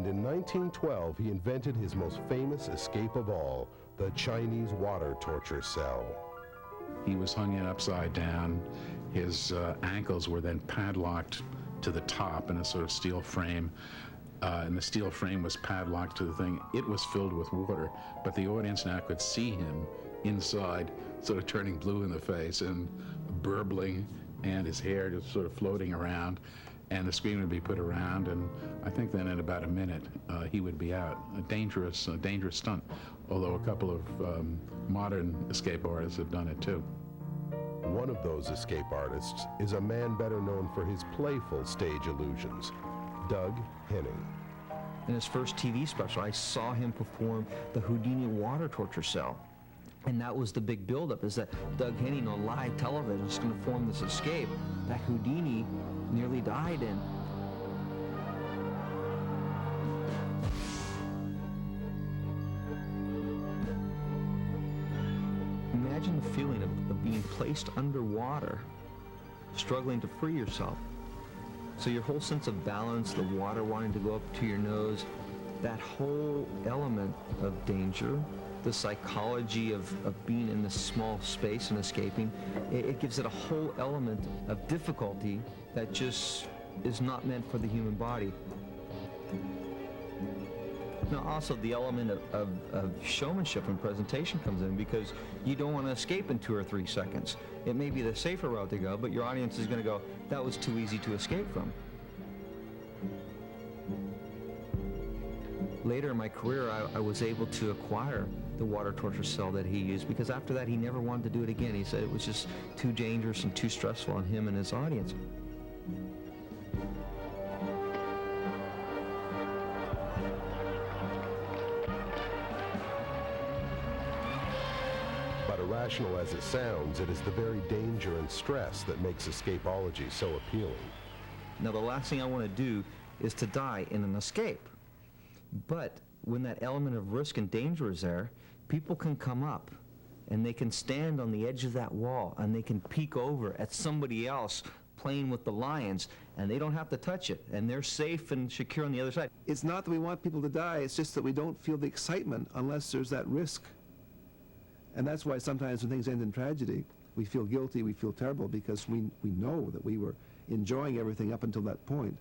And in 1912, he invented his most famous escape of all, the Chinese water torture cell. He was hung in upside down. His ankles were then padlocked to the top in a sort of steel frame. And the steel frame was padlocked to the thing. It was filled with water, but the audience now could see him inside, sort of turning blue in the face and burbling, and his hair just sort of floating around, and the screen would be put around, and I think then in about a minute he would be out. A dangerous stunt, although a couple of modern escape artists have done it too. One of those escape artists is a man better known for his playful stage illusions, Doug Henning. In his first TV special, I saw him perform the Houdini water torture cell. And that was the big buildup, is that Doug Henning on live television is going to form this escape that Houdini nearly died in. Imagine the feeling of being placed underwater, struggling to free yourself. So your whole sense of balance, the water wanting to go up to your nose, that whole element of danger, the psychology of being in this small space and escaping, it gives it a whole element of difficulty that just is not meant for the human body. Now also the element of showmanship and presentation comes in, because you don't want to escape in 2 or 3 seconds. It may be the safer route to go, but your audience is going to go, that was too easy to escape from. Later in my career, I was able to acquire the water torture cell that he used, because after that he never wanted to do it again. He said it was just too dangerous and too stressful on him and his audience. But irrational as it sounds, it is the very danger and stress that makes escapology so appealing. Now the last thing I want to do is to die in an escape. But when that element of risk and danger is there, people can come up and they can stand on the edge of that wall and they can peek over at somebody else playing with the lions, and they don't have to touch it, and they're safe and secure on the other side. It's not that we want people to die, it's just that we don't feel the excitement unless there's that risk. And that's why sometimes when things end in tragedy, we feel guilty, we feel terrible, because we know that we were enjoying everything up until that point.